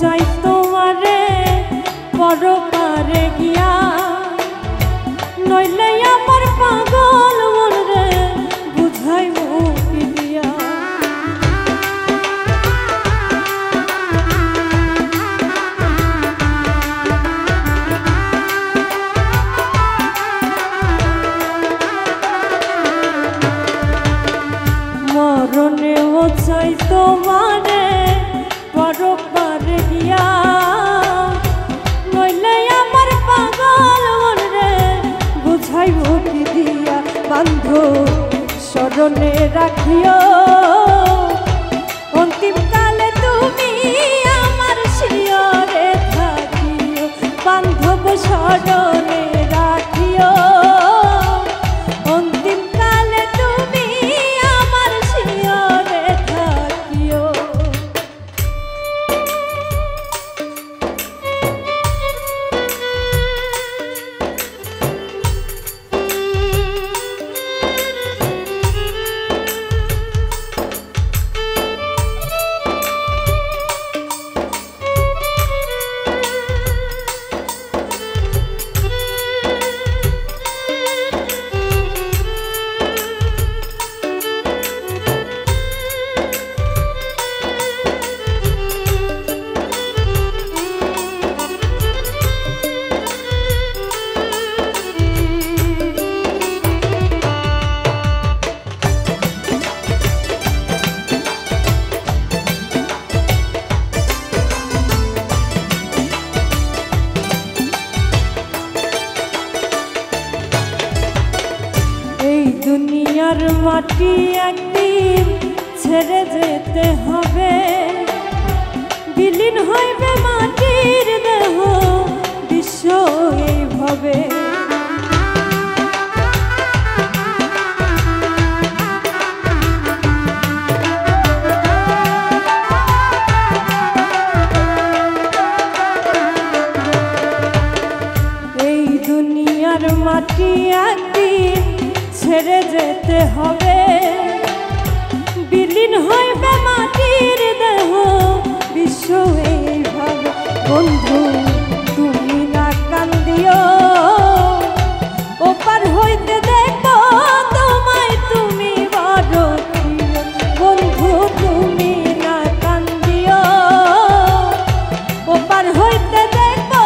চাই তোমারে পরপারে গিয়া, নইলে আমার পাগল মন রে বুঝাইব কি দিয়া। মরণেও চাই তোমারে পরপারে গিয়া, নইলে আমার পাগল মন রে বুঝাইব কি দিয়া। বান্ধু স্মরণে রাখিও অন্তিম কালে তুমি আমার শিয়রে থাকিও। বান্ধব স্মরণে রাখিও অন্তিম কালে তুমি আমার শিয়রে থাকিও। দুনিয়ার মাটি একদিন ছেড়ে যেতে হবে, বিলীন হইবে মাটির দেহ বিশ্ব এইভাবে। এই দুনিয়ার মাটি একদিন ছেড়ে যেতে হবে, বিলীন হইবে মাটির দেহ বিশ্ব এইভাবে। বন্ধু তুমি না কান্দিও, ওপার হইতে দেখো তোমায় তুমি বড় প্রিয়। বন্ধু তুমি না কান্দিও, ওপার হইতে দেখো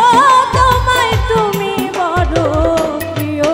তোমায় তুমি বড় প্রিয়।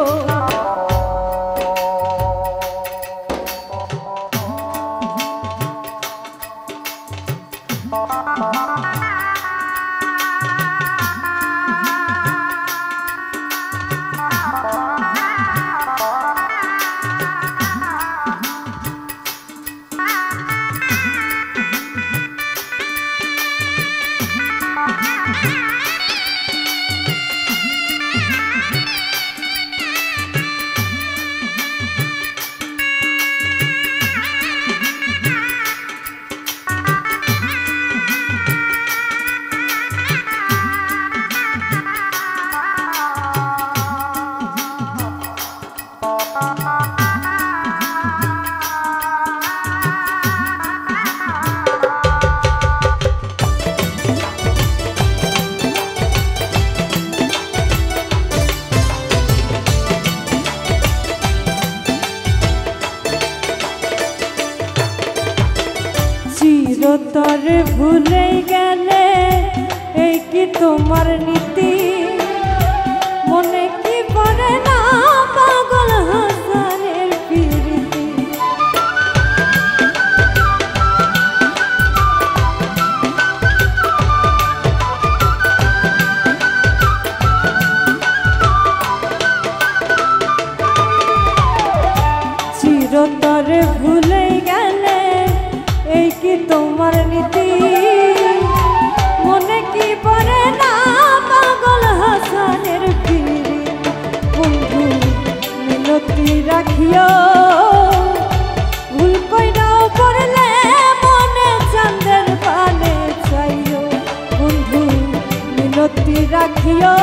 ভুলে গেলে এই কি তোমার নীতি মনে কি পড়ে না পাগল হাসানের প্রীতি চিরতরে ভুলে গেলে এই কি তোমার নীতি মনে কি পড়ে না পাগল হাসানের প্রীতি বন্ধু মিনতি রাখিও ভুল কইরাও করলে মনে চাঁদের পানে চাইও বন্ধু মিনতি রাখিও